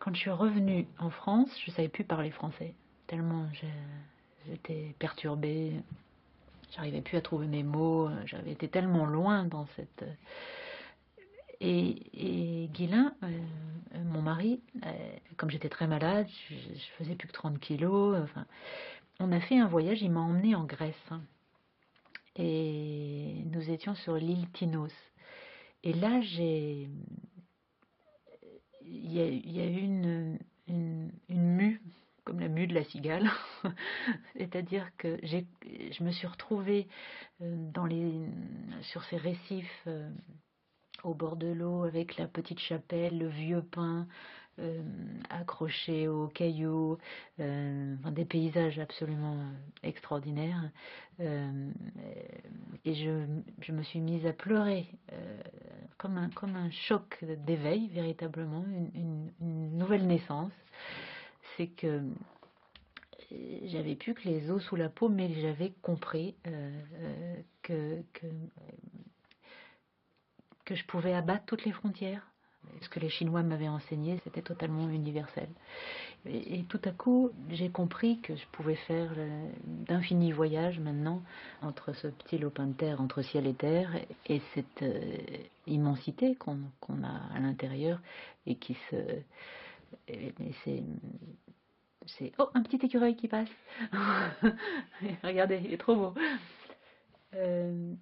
Quand je suis revenue en France, je ne savais plus parler français, tellement j'étais perturbée, j'arrivais plus à trouver mes mots, j'avais été tellement loin dans cette... Et Guylain, mon mari, comme j'étais très malade, je faisais plus que 30 kilos, enfin, on a fait un voyage, il m'a emmené en Grèce, hein, et nous étions sur l'île Tinos. Et là, il y a eu une mue, comme la mue de la cigale. C'est-à-dire que je me suis retrouvée sur ces récifs au bord de l'eau avec la petite chapelle, le vieux pin accroché aux cailloux, enfin, des paysages absolument extraordinaires. Euh, et je me suis mise à pleurer comme un choc d'éveil, véritablement, une nouvelle naissance. C'est que j'avais plus que les os sous la peau, mais j'avais compris que je pouvais abattre toutes les frontières. Ce que les Chinois m'avaient enseigné, c'était totalement universel. Et tout à coup, j'ai compris que je pouvais faire d'infinis voyages maintenant entre ce petit lopin de terre, entre ciel et terre, et cette immensité qu'on a à l'intérieur et qui se... Mais Oh, un petit écureuil qui passe. Regardez, il est trop beau. Euh,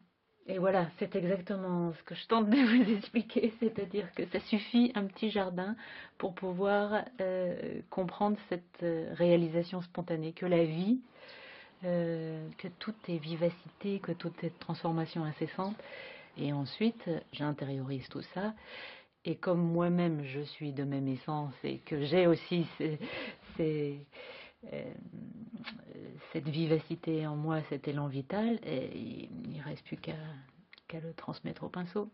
et voilà, c'est exactement ce que je tente de vous expliquer, c'est-à-dire que ça suffit un petit jardin pour pouvoir comprendre cette réalisation spontanée, que la vie, que tout est vivacité, que tout est transformation incessante. Et ensuite, j'intériorise tout ça. Et comme moi-même, je suis de même essence et que j'ai aussi ces, euh, cette vivacité en moi, cet élan vital, et il ne reste plus qu'à le transmettre au pinceau.